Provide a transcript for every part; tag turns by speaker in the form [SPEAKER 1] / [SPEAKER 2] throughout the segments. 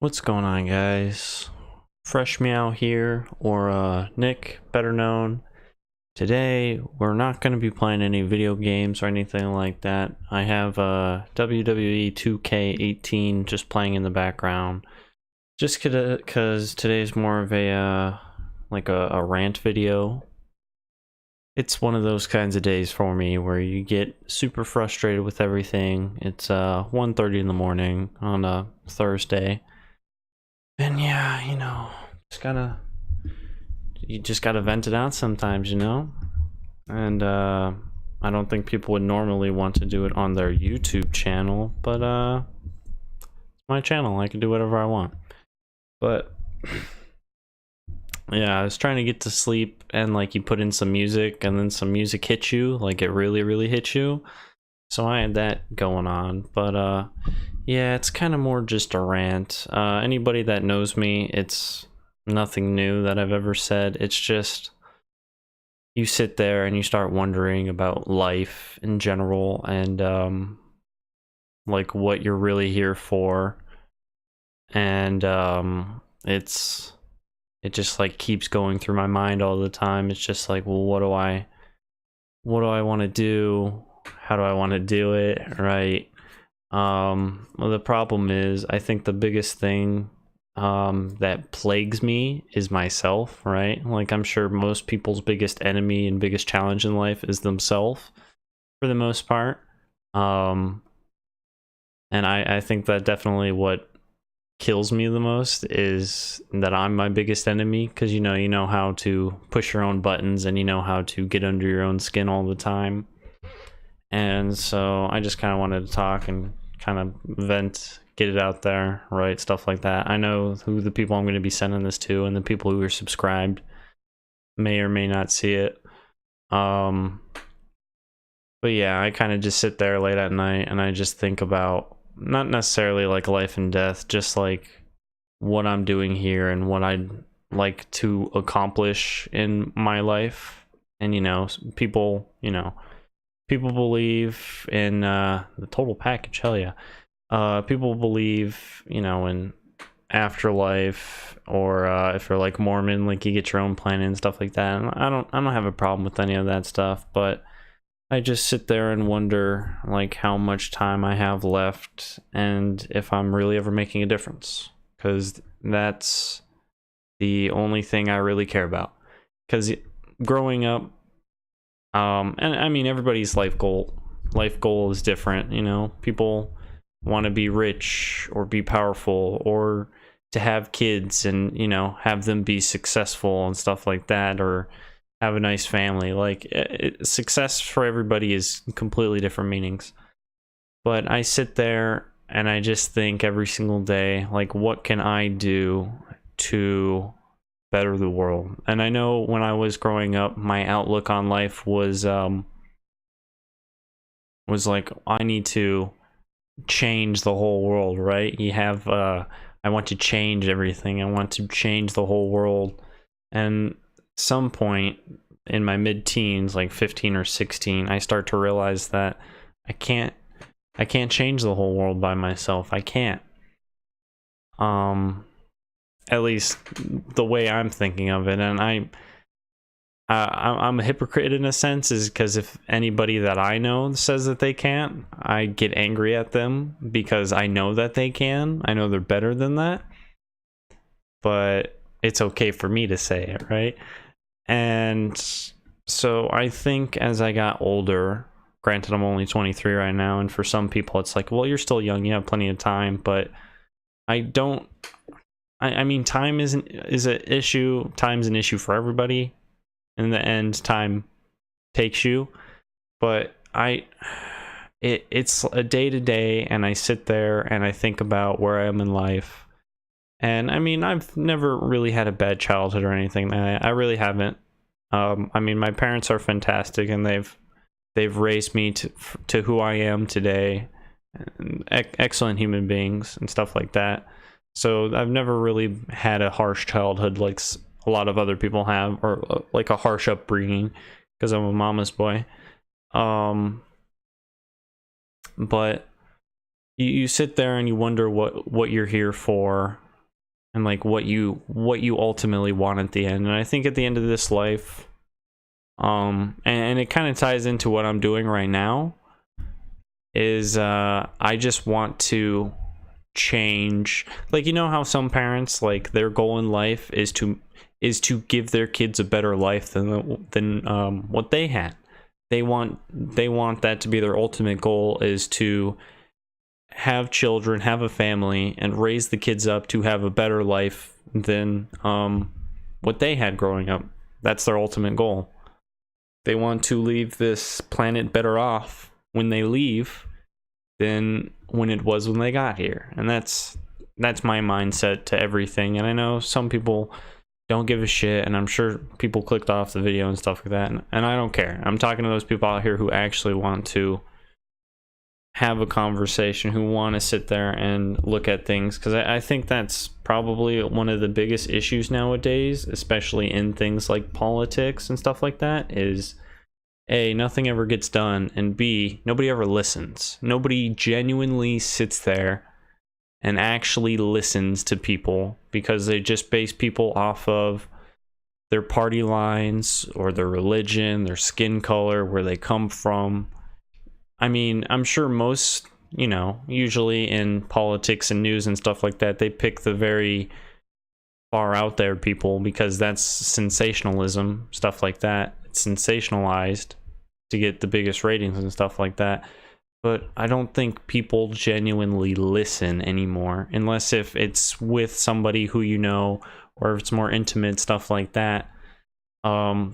[SPEAKER 1] What's going on, guys? Fresh Meow here, or Nick, better known. Today, we're not going to be playing any video games or anything like that. I have WWE 2K18 just playing in the background. Just because today's more of a a rant video. It's one of those kinds of days for me where you get super frustrated with everything. It's 1:30 in the morning on a Thursday. And yeah, you just gotta vent it out sometimes, And I don't think people would normally want to do it on their YouTube channel, but it's my channel. I can do whatever I want. But yeah, I was trying to get to sleep, and like you put in some music, and then some music hits you, like it really hits you. So I had that going on, but yeah, it's kind of more just a rant. Anybody that knows me, it's nothing new that I've ever said. It's just you sit there and you start wondering about life in general and like what you're really here for. And it just like keeps going through my mind all the time. It's just like, well, what do I want to do? How do I want to do it? Right. Well, the problem is, I think the biggest thing that plagues me is myself, right? Like, I'm sure most people's biggest enemy and biggest challenge in life is themselves, for the most part. And I think that definitely what kills me the most is that I'm my biggest enemy, because you know how to push your own buttons, and you know how to get under your own skin all the time. And so I just kind of wanted to talk and kind of vent, get it out there, right? Stuff like that. I know who the people I'm going to be sending this to, and the people who are subscribed may or may not see it. But yeah, I kind of just sit there late at night and I just think about not necessarily like life and death, just like what I'm doing here and what I'd like to accomplish in my life. And people believe in the total package. Hell yeah. People believe, in afterlife, or if you're like Mormon, like you get your own planet and stuff like that. And I don't have a problem with any of that stuff, but I just sit there and wonder like how much time I have left and if I'm really ever making a difference, because that's the only thing I really care about. Because growing up, and I mean, everybody's life goal is different. People want to be rich or be powerful or to have kids and have them be successful and stuff like that, or have a nice family. Like success for everybody is completely different meanings. But I sit there and I just think every single day, like, what can I do to better the world? And I know when I was growing up, my outlook on life was like, I need to change the whole world, right? You have I want to change everything. I want to change the whole world. And some point in my mid-teens, like 15 or 16, I start to realize that I can't change the whole world by myself. I can't. At least the way I'm thinking of it. And I'm a hypocrite in a sense, is because if anybody that I know says that they can't, I get angry at them, because I know that they can. I know they're better than that, but it's okay for me to say it, right? And so I think as I got older, granted I'm only 23 right now, and for some people it's like, well, you're still young, you have plenty of time, but I mean, time is an issue. Time's an issue for everybody. In the end, time takes you. But it's a day to day, and I sit there and I think about where I am in life. And I mean, I've never really had a bad childhood or anything. I really haven't. I mean, my parents are fantastic, and they've raised me to who I am today. Excellent human beings and stuff like that. So I've never really had a harsh childhood like a lot of other people have, or like a harsh upbringing, because I'm a mama's boy. But you sit there and you wonder what you're here for, and like what you ultimately want at the end. And I think at the end of this life, and it kind of ties into what I'm doing right now, is I just want to change. Like, you know how some parents, like, their goal in life is to give their kids a better life than what they had. They want that to be their ultimate goal, is to have children, have a family, and raise the kids up to have a better life than what they had growing up. That's their ultimate goal. They want to leave this planet better off when they leave than when it was when they got here. And that's my mindset to everything. And I know some people don't give a shit, and I'm sure people clicked off the video and stuff like that, and I don't care. I'm talking to those people out here who actually want to have a conversation, who want to sit there and look at things, because I think that's probably one of the biggest issues nowadays, especially in things like politics and stuff like that, is A, nothing ever gets done, and B, nobody ever listens. Nobody genuinely sits there and actually listens to people, because they just base people off of their party lines or their religion, their skin color, where they come from. I mean, I'm sure most, usually in politics and news and stuff like that, they pick the very far out there people, because that's sensationalism, stuff like that. It's sensationalized to get the biggest ratings and stuff like that. But I don't think people genuinely listen anymore, unless if it's with somebody who you know, or if it's more intimate, stuff like that. And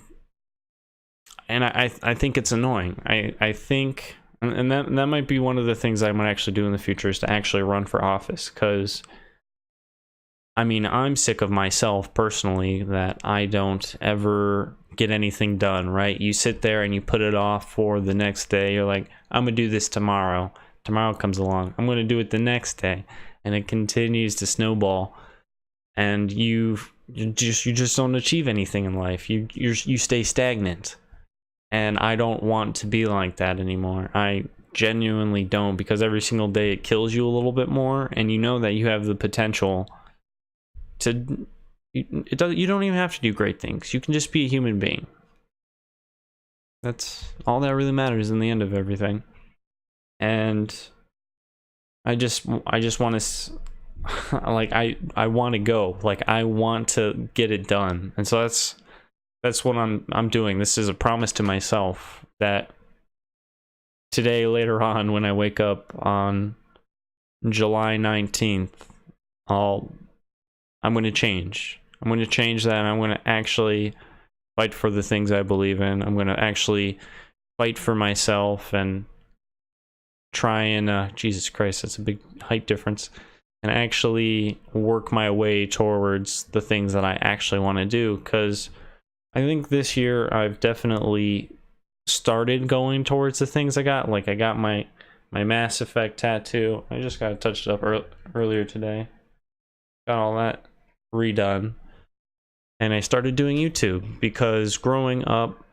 [SPEAKER 1] I think it's annoying. I think, and that might be one of the things I might actually do in the future, is to actually run for office, because I mean, I'm sick of myself personally that I don't ever get anything done, right? You sit there and you put it off for the next day. You're like, I'm gonna do this tomorrow. Tomorrow comes along, I'm gonna do it the next day, and it continues to snowball, and you just don't achieve anything in life. You stay stagnant, and I don't want to be like that anymore. I genuinely don't, because every single day it kills you a little bit more, and you know that you have the potential to, you don't even have to do great things. You can just be a human being. That's all that really matters in the end of everything. And I just want to, like, I want to go. Like, I want to get it done. And so that's what I'm doing. This is a promise to myself that today, later on, when I wake up on July 19th, I'm going to change. I'm going to change that, and I'm going to actually fight for the things I believe in. I'm going to actually fight for myself and try and, Jesus Christ, that's a big height difference, and actually work my way towards the things that I actually want to do, because I think this year I've definitely started going towards the things I got. Like, I got my Mass Effect tattoo. I just got it touched up earlier today. Got all that redone. And I started doing YouTube, because growing up,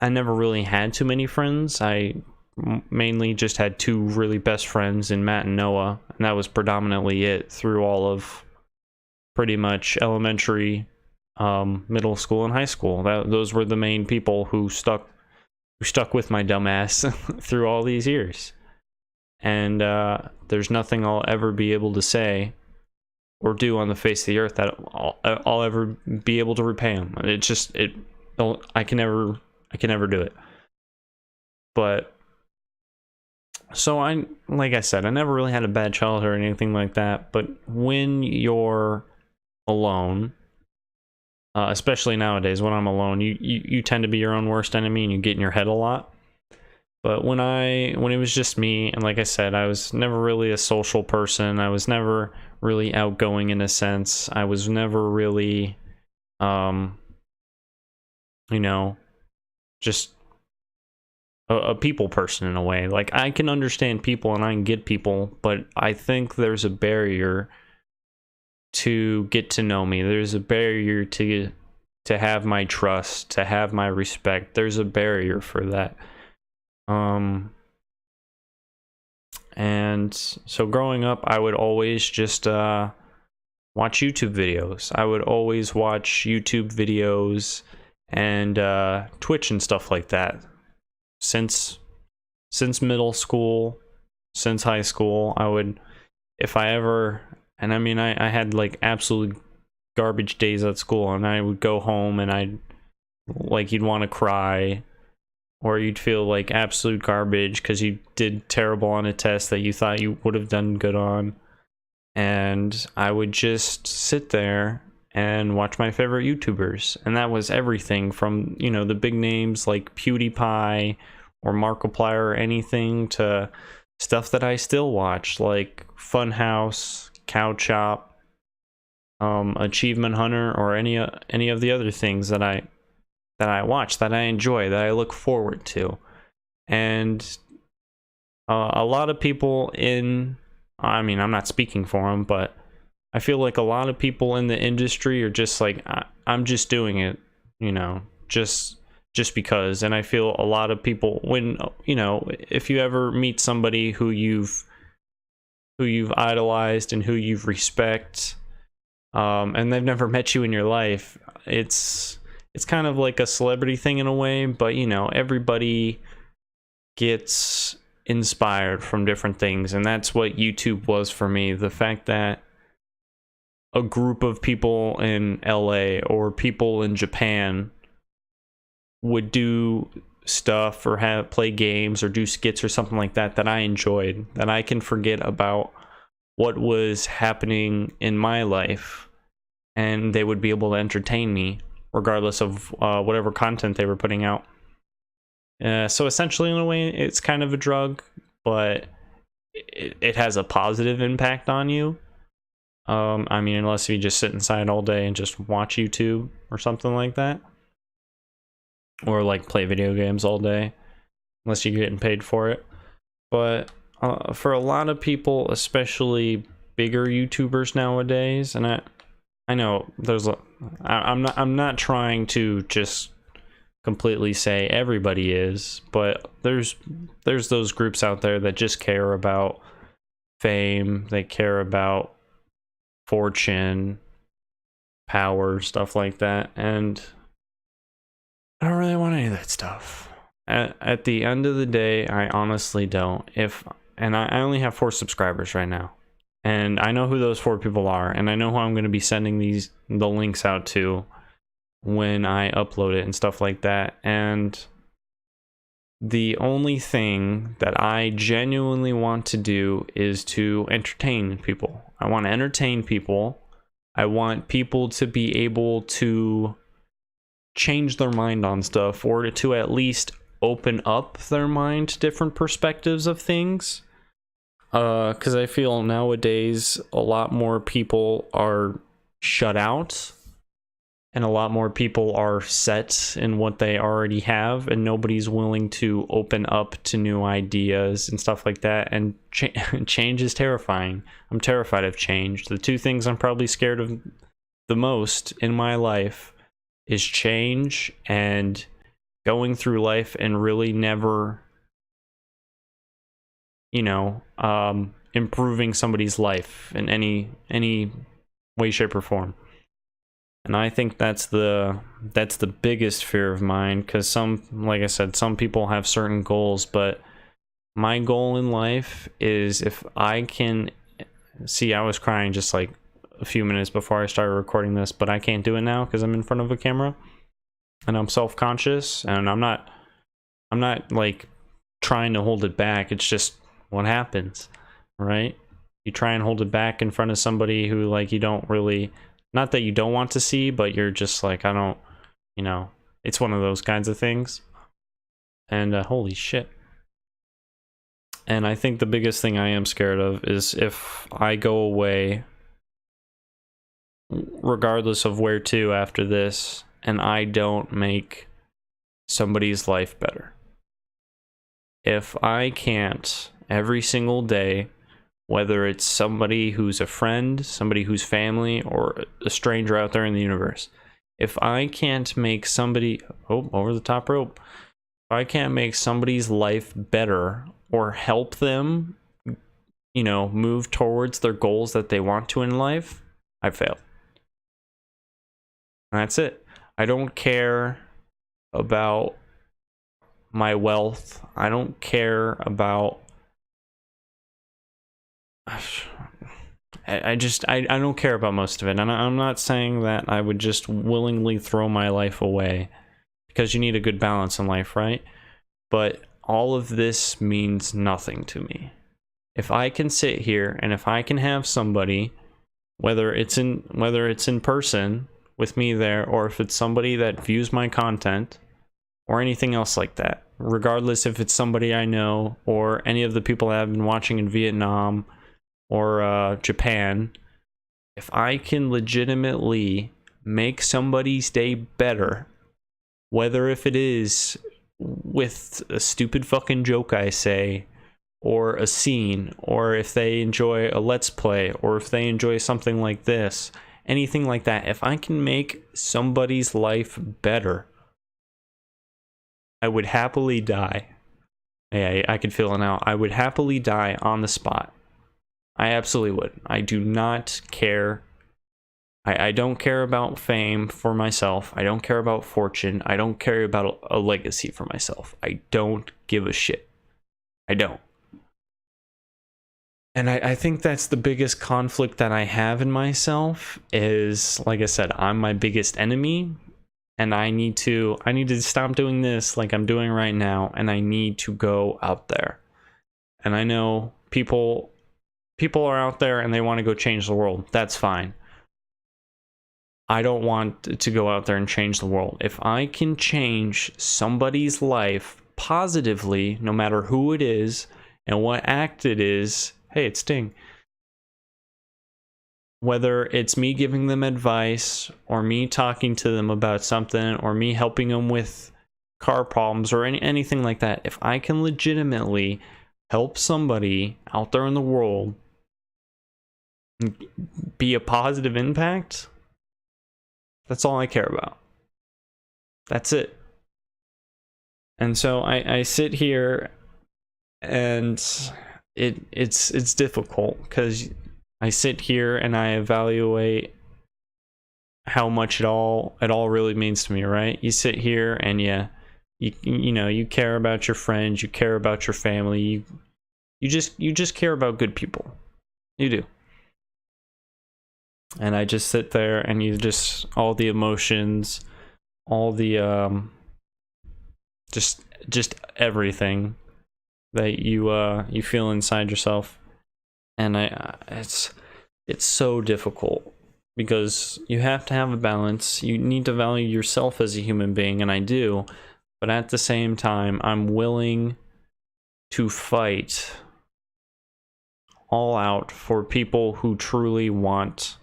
[SPEAKER 1] I never really had too many friends. I mainly just had two really best friends in Matt and Noah, and that was predominantly it through all of pretty much elementary, middle school, and high school. Those were the main people who stuck with my dumbass through all these years. And there's nothing I'll ever be able to say or do on the face of the earth that I'll ever be able to repay them. I can never do it. But so like I said, I never really had a bad childhood or anything like that. But when you're alone, especially nowadays, when I'm alone, you tend to be your own worst enemy, and you get in your head a lot. But when it was just me, and like I said, I was never really a social person. I was never really outgoing in a sense. I was never really, just a people person in a way. Like, I can understand people and I can get people, but I think there's a barrier to get to know me. There's a barrier to have my trust, to have my respect. There's a barrier for that. And so growing up, I would always just watch YouTube videos. I would always watch YouTube videos and Twitch and stuff like that. Since middle school, since high school, I would, if I ever, and I mean, I had like absolute garbage days at school, and I would go home and I'd, like, you'd want to cry, or you'd feel like absolute garbage because you did terrible on a test that you thought you would have done good on. And I would just sit there and watch my favorite YouTubers. And that was everything from, you know, the big names like PewDiePie or Markiplier or anything, to stuff that I still watch, like Funhouse, Cow Chop, Achievement Hunter, or any of the other things that I watch, that I enjoy, that I look forward to. And a lot of people in, I mean, I'm not speaking for them, but I feel like a lot of people in the industry are just like, I'm just doing it, you know, just because. And I feel a lot of people, when, you know, if you ever meet somebody who you've idolized and who you've respect, and they've never met you in your life, it's kind of like a celebrity thing in a way, but, you know, everybody gets inspired from different things, and that's what YouTube was for me. The fact that a group of people in LA or people in Japan would do stuff or play games or do skits or something like that that I enjoyed, that I can forget about what was happening in my life, and they would be able to entertain me regardless of whatever content they were putting out. So essentially, in a way, it's kind of a drug, but it has a positive impact on you. I mean, unless you just sit inside all day and just watch YouTube or something like that, or like play video games all day, unless you're getting paid for it. But for a lot of people, especially bigger YouTubers nowadays, and I know there's I'm not trying to just completely say everybody is, but there's those groups out there that just care about fame, they care about fortune, power, stuff like that, and I don't really want any of that stuff. At the end of the day, I honestly don't. And I only have 4 subscribers right now, and I know who those 4 people are, and I know who I'm going to be sending the links out to when I upload it and stuff like that. And the only thing that I genuinely want to do is to entertain people. I want to entertain people. I want people to be able to change their mind on stuff, or to at least open up their mind to different perspectives of things. Because I feel nowadays a lot more people are shut out, and a lot more people are set in what they already have, and nobody's willing to open up to new ideas and stuff like that. And change is terrifying. I'm terrified of change. The 2 things I'm probably scared of the most in my life is change, and going through life and really never, you know, improving somebody's life in any way, shape, or form. And I think that's the biggest fear of mine, because like I said, some people have certain goals, but my goal in life is, if I can see, I was crying just like a few minutes before I started recording this, but I can't do it now because I'm in front of a camera and I'm self-conscious, and I'm not like trying to hold it back. It's just what happens, right? You try and hold it back in front of somebody who, like, you don't really, not that you don't want to see, but you're just like, I don't, you know, it's one of those kinds of things. And holy shit. And I think the biggest thing I am scared of is if I go away, regardless of where to after this, and I don't make somebody's life better. If I can't every single day, whether it's somebody who's a friend, somebody who's family, or a stranger out there in the universe, if I can't make somebody, over the top rope, if I can't make somebody's life better or help them, you know, move towards their goals that they want to in life, I failed. And that's it. I don't care about my wealth. I don't care about... I don't care about most of it. And I'm not saying that I would just willingly throw my life away, because you need a good balance in life, right? But all of this means nothing to me. If I can sit here and if I can have somebody, whether it's in person with me there, or if it's somebody that views my content or anything else like that, regardless if it's somebody I know or any of the people that I've been watching in Vietnam or Japan, if I can legitimately make somebody's day better, whether if it is with a stupid fucking joke I say, or a scene, or if they enjoy a let's play, or if they enjoy something like this, anything like that, if I can make somebody's life better, I would happily die. Yeah, I could feel it now. I would happily die on the spot. I absolutely would. I do not care. I don't care about fame for myself. I don't care about fortune. I don't care about a legacy for myself. I don't give a shit. I don't. And I think that's the biggest conflict that I have in myself is, like I said, I'm my biggest enemy, and I need to stop doing this like I'm doing right now, and I need to go out there. And I know people are out there and they want to go change the world. That's fine. I don't want to go out there and change the world. If I can change somebody's life positively, no matter who it is and what act it is, hey, it's Sting. Whether it's me giving them advice, or me talking to them about something, or me helping them with car problems, or anything like that, if I can legitimately help somebody out there in the world be a positive impact, that's all I care about. That's it. And so I sit here, and it's difficult, because I sit here and I evaluate how much it all really means to me, right? You sit here and you know, you care about your friends, you care about your family, you just care about good people. You do. And I just sit there, and you just, all the emotions, all the just everything that you feel inside yourself. And it's so difficult, because you have to have a balance. You need to value yourself as a human being, and I do, but at the same time, I'm willing to fight all out for people who truly want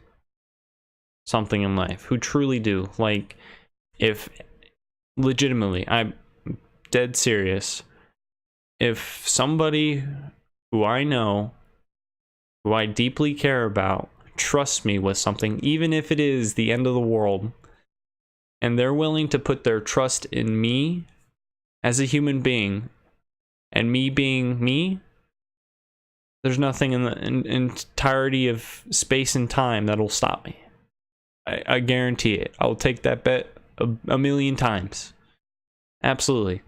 [SPEAKER 1] something in life, who truly do. Like, if legitimately, I'm dead serious, if somebody who I know, who I deeply care about, trusts me with something, even if it is the end of the world, and they're willing to put their trust in me as a human being, and me being me, there's nothing in the entirety of space and time that'll stop me. I guarantee it. I'll take that bet a million times. Absolutely.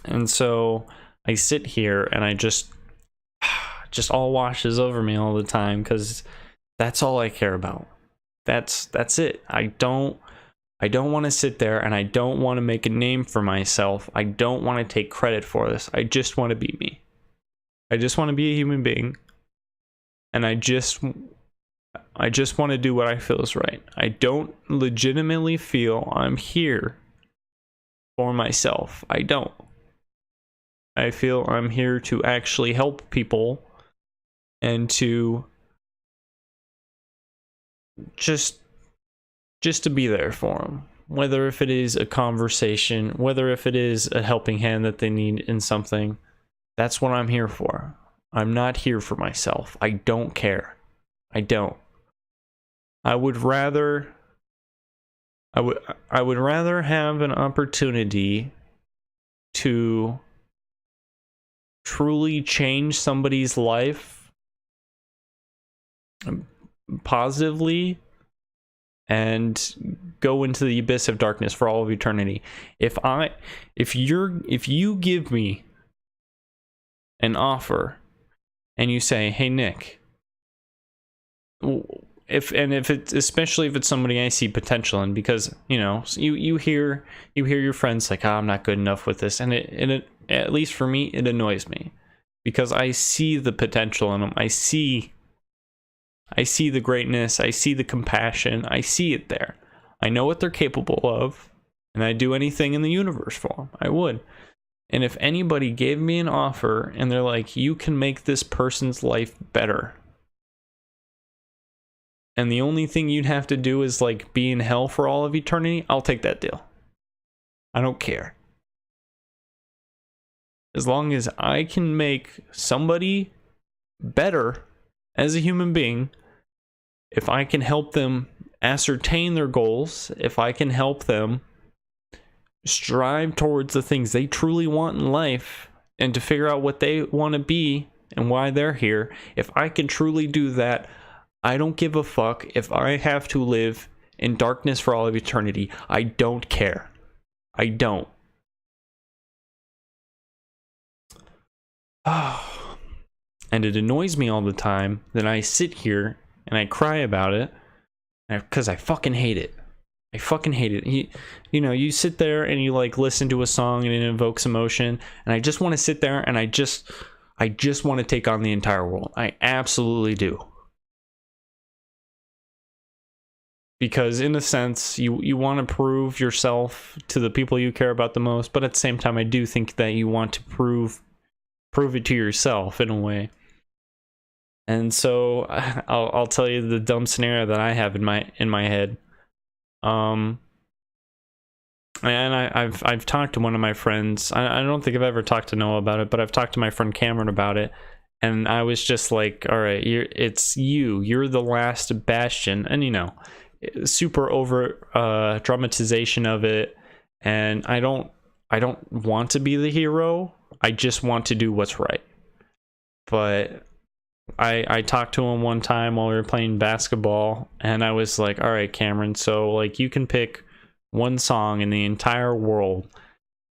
[SPEAKER 1] And so I sit here, and I just all washes over me all the time, because that's all I care about. That's it. I don't want to sit there, and I don't want to make a name for myself. I don't want to take credit for this. I just want to be me. I just want to be a human being, and I just want to do what I feel is right. I don't legitimately feel I'm here for myself. I don't. I feel I'm here to actually help people, and to just to be there for them. Whether if it is a conversation, whether if it is a helping hand that they need in something, that's what I'm here for. I'm not here for myself. I don't care. I don't. I would rather have an opportunity to truly change somebody's life positively and go into the abyss of darkness for all of eternity. If you give me an offer and you say, hey Nick, if it's, especially if it's somebody I see potential in, because you hear your friends like, I'm not good enough with this, and it at least for me, it annoys me, because I see the potential in them. I see the greatness, I see the compassion, I see it there. I know what they're capable of, and I'd do anything in the universe for them. I would. And if anybody gave me an offer and they're like, you can make this person's life better, and the only thing you'd have to do is like be in hell for all of eternity, I'll take that deal. I don't care. As long as I can make somebody better as a human being, if I can help them ascertain their goals, if I can help them strive towards the things they truly want in life and to figure out what they want to be and why they're here, if I can truly do that, I don't give a fuck if I have to live in darkness for all of eternity. I don't care. I don't. And it annoys me all the time that I sit here and I cry about it because I fucking hate it. I fucking hate it. You sit there and you like listen to a song and it invokes emotion, and I just want to sit there and I just want to take on the entire world. I absolutely do. Because in a sense, you want to prove yourself to the people you care about the most, but at the same time, I do think that you want to prove it to yourself in a way. And so I'll tell you the dumb scenario that I have in my head. And I've talked to one of my friends. I don't think I've ever talked to Noah about it, but I've talked to my friend Cameron about it. And I was just like, all right, you're the last bastion. And super over dramatization of it. And I don't want to be the hero. I just want to do what's right. But I talked to him one time while we were playing basketball, and I was like, all right, Cameron, so like you can pick one song in the entire world,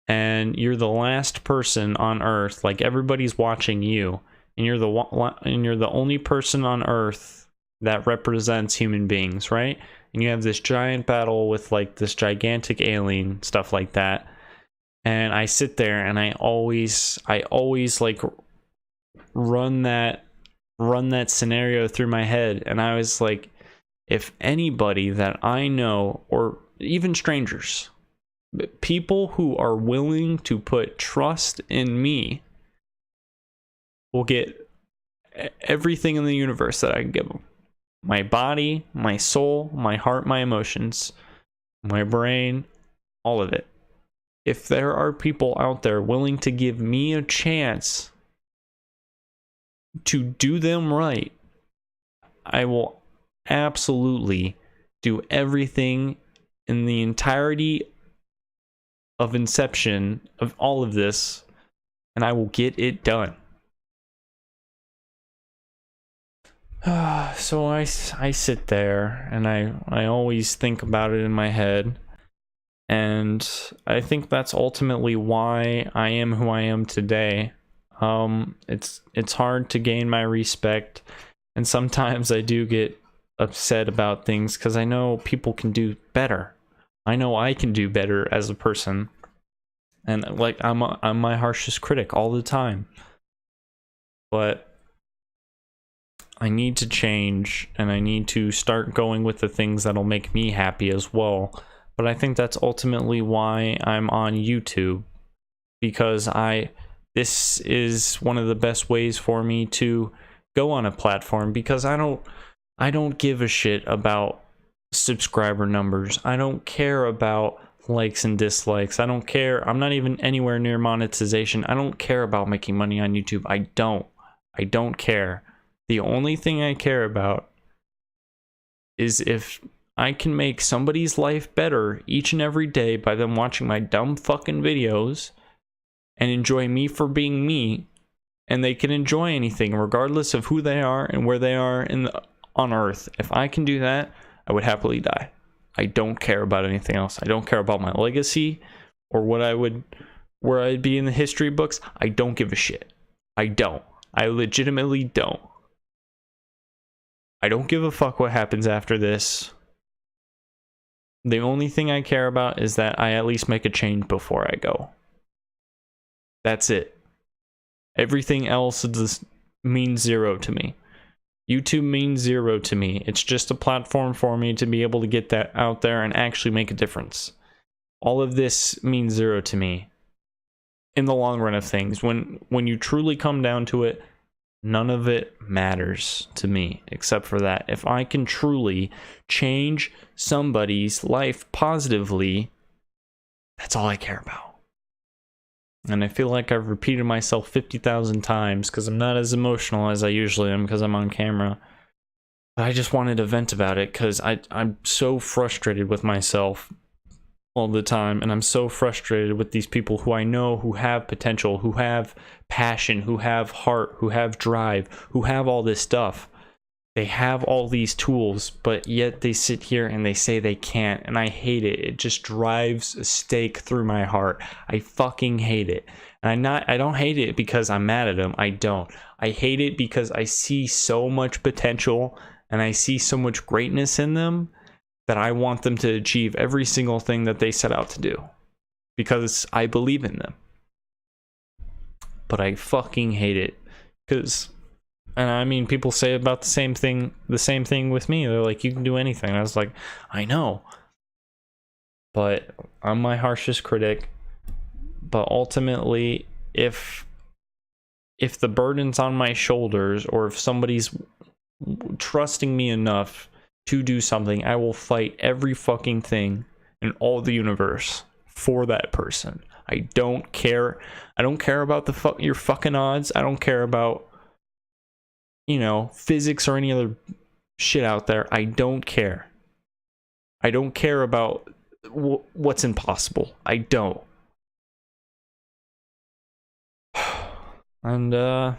[SPEAKER 1] and you're the last person on earth, like everybody's watching you, and you're the only person on earth that represents human beings, right? And you have this giant battle with like this gigantic alien, stuff like that. And I sit there and I always like run that scenario through my head, and I was like, if anybody that I know, or even strangers, people who are willing to put trust in me, will get everything in the universe that I can give them. My body, my soul, my heart, my emotions, my brain, all of it. If there are people out there willing to give me a chance to do them right, I will absolutely do everything in the entirety of inception of all of this, and I will get it done. So I sit there and I always think about it in my head, and I think that's ultimately why I am who I am today. It's hard to gain my respect, and sometimes I do get upset about things because I know people can do better. I know I can do better as a person, and like I'm my harshest critic all the time. But I need to change, and I need to start going with the things that'll make me happy as well. But I think that's ultimately why I'm on YouTube, because this is one of the best ways for me to go on a platform, because I don't give a shit about subscriber numbers. I don't care about likes and dislikes. I don't care. I'm not even anywhere near monetization. I don't care about making money on YouTube. I don't care. The only thing I care about is if I can make somebody's life better each and every day by them watching my dumb fucking videos and enjoy me for being me, and they can enjoy anything regardless of who they are and where they are on earth. If I can do that, I would happily die. I don't care about anything else. I don't care about my legacy or where I'd be in the history books. I don't give a shit. I don't. I legitimately don't. I don't give a fuck what happens after this. The only thing I care about is that I at least make a change before I go. That's it. Everything else means zero to me. YouTube means zero to me. It's just a platform for me to be able to get that out there and actually make a difference. All of this means zero to me in the long run of things. When you truly come down to it, none of it matters to me except for that. If I can truly change somebody's life positively, that's all I care about. And I feel like I've repeated myself 50,000 times because I'm not as emotional as I usually am because I'm on camera. But I just wanted to vent about it because I'm so frustrated with myself all the time. And I'm so frustrated with these people who I know who have potential, who have passion, who have heart, who have drive, who have all this stuff. They have all these tools, but yet they sit here and they say they can't, and I hate it. It just drives a stake through my heart. I fucking hate it. And I don't hate it because I'm mad at them. I don't. I hate it because I see so much potential and I see so much greatness in them that I want them to achieve every single thing that they set out to do because I believe in them. But I fucking hate it because... And I mean, people say about the same thing with me. They're like, you can do anything. And I was like, I know. But I'm my harshest critic. But ultimately, if the burden's on my shoulders, or if somebody's trusting me enough to do something, I will fight every fucking thing in all the universe for that person. I don't care. I don't care about your fucking odds. I don't care about, physics or any other shit out there. I don't care. I don't care about what's impossible. I don't. And, yeah,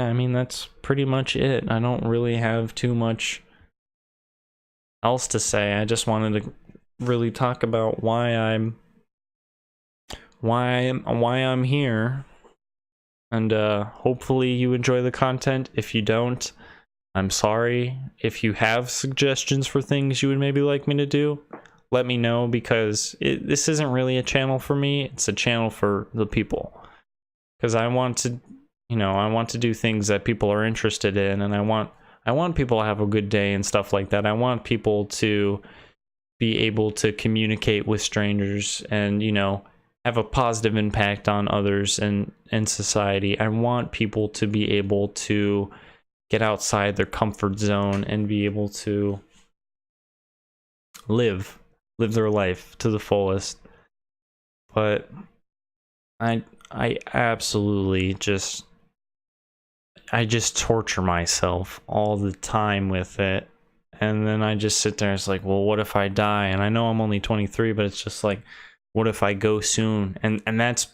[SPEAKER 1] I mean, that's pretty much it. I don't really have too much else to say. I just wanted to really talk about why I'm here. And hopefully you enjoy the content. If you don't, I'm sorry. If you have suggestions for things you would maybe like me to do, let me know, because this isn't really a channel for me. It's a channel for the people. Because I want to do things that people are interested in, and I want people to have a good day and stuff like that. I want people to be able to communicate with strangers and, have a positive impact on others and society. I want people to be able to get outside their comfort zone and be able to live their life to the fullest. But I absolutely just torture myself all the time with it. And then I just sit there, it's like, well, what if I die? And I know I'm only 23, but it's just like, what if I go soon? And that's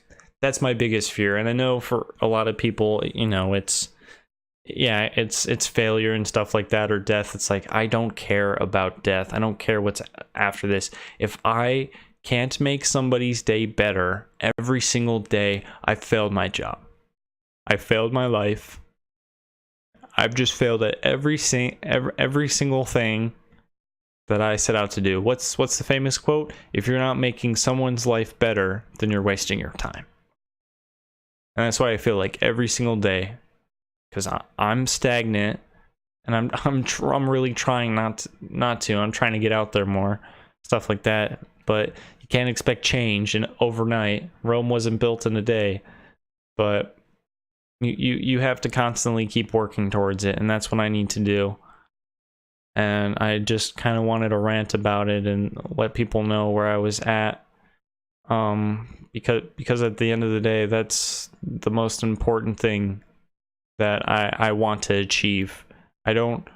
[SPEAKER 1] my biggest fear. And I know for a lot of people, it's failure and stuff like that, or death. It's like, I don't care about death. I don't care what's after this. If I can't make somebody's day better every single day, I failed my job. I failed my life. I've just failed at every single thing that I set out to do. What's the famous quote? If you're not making someone's life better, then you're wasting your time. And that's why I feel like every single day, because I'm stagnant, and I'm really trying not to. I'm trying to get out there more, stuff like that. But you can't expect change overnight. Rome wasn't built in a day. But you have to constantly keep working towards it, and that's what I need to do. And I just kind of wanted to rant about it and let people know where I was at, because at the end of the day, that's the most important thing that I want to achieve. I don't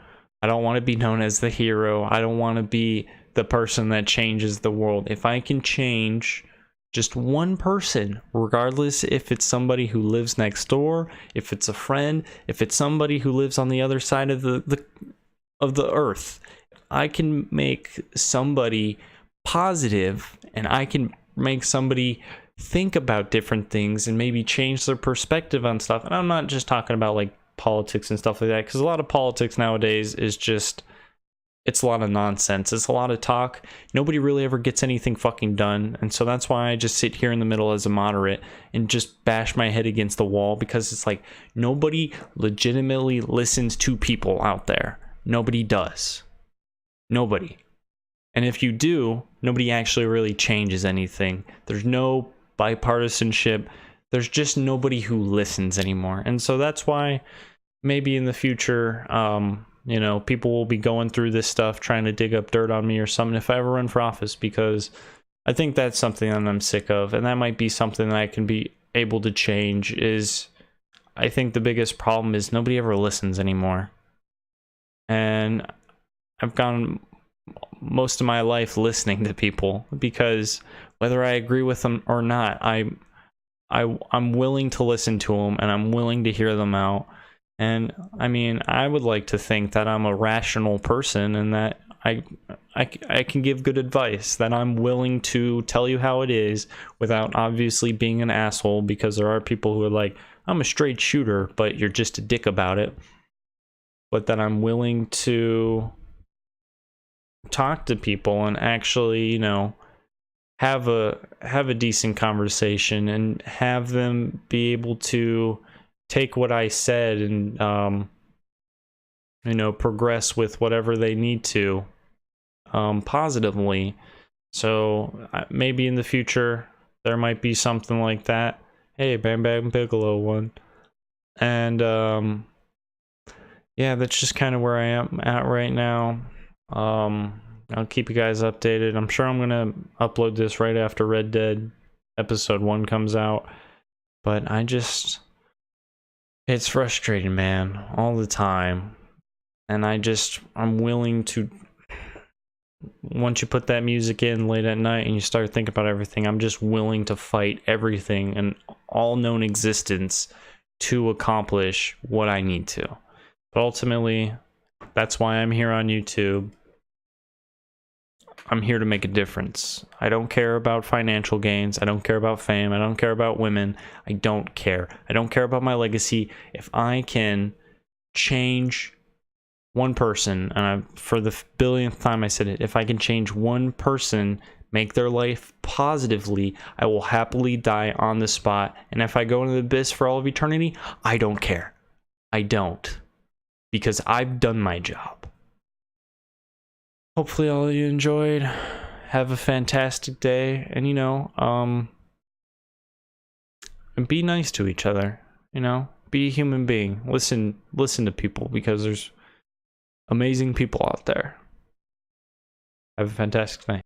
[SPEAKER 1] want to be known as the hero. I don't want to be the person that changes the world. If I can change just one person, regardless if it's somebody who lives next door, if it's a friend, if it's somebody who lives on the other side of the of the earth. I can make somebody positive, and I can make somebody think about different things and maybe change their perspective on stuff. And I'm not just talking about like politics and stuff like that, because a lot of politics nowadays is just, it's a lot of nonsense. It's a lot of talk. Nobody really ever gets anything fucking done. And so that's why I just sit here in the middle as a moderate and just bash my head against the wall, because it's like nobody legitimately listens to people out there. Nobody does. Nobody. And if you do, nobody actually really changes anything. There's no bipartisanship. There's just nobody who listens anymore. And so that's why maybe in the future, you know, people will be going through this stuff, trying to dig up dirt on me or something if I ever run for office, because I think that's something that I'm sick of. And that might be something that I can be able to change. Is I think the biggest problem is nobody ever listens anymore. And I've gone most of my life listening to people, because whether I agree with them or not, I'm willing to listen to them, and I'm willing to hear them out. And I mean, I would like to think that I'm a rational person, and that I can give good advice, that I'm willing to tell you how it is without obviously being an asshole, because there are people who are like, I'm a straight shooter, but you're just a dick about it. But that I'm willing to talk to people and actually, you know, have a decent conversation and have them be able to take what I said and you know, progress with whatever they need to positively. So maybe in the future there might be something like that. Hey, Bam Bam Bigelow won. And yeah, that's just kind of where I am at right now. I'll keep you guys updated. I'm sure I'm gonna upload this right after Red Dead episode 1 comes out, but it's frustrating, man, all the time. And I'm willing to, once you put that music in late at night and you start thinking about everything, I'm just willing to fight everything and all known existence to accomplish what I need to. But ultimately, that's why I'm here on YouTube. I'm here to make a difference. I don't care about financial gains. I don't care about fame. I don't care about women. I don't care. I don't care about my legacy. If I can change one person, and for the billionth time I said it, if I can change one person, make their life positively, I will happily die on the spot. And if I go into the abyss for all of eternity, I don't care. I don't. Because I've done my job. Hopefully all of you enjoyed. Have a fantastic day. And, you know, and be nice to each other. You know, be a human being. Listen to people, because there's amazing people out there. Have a fantastic night.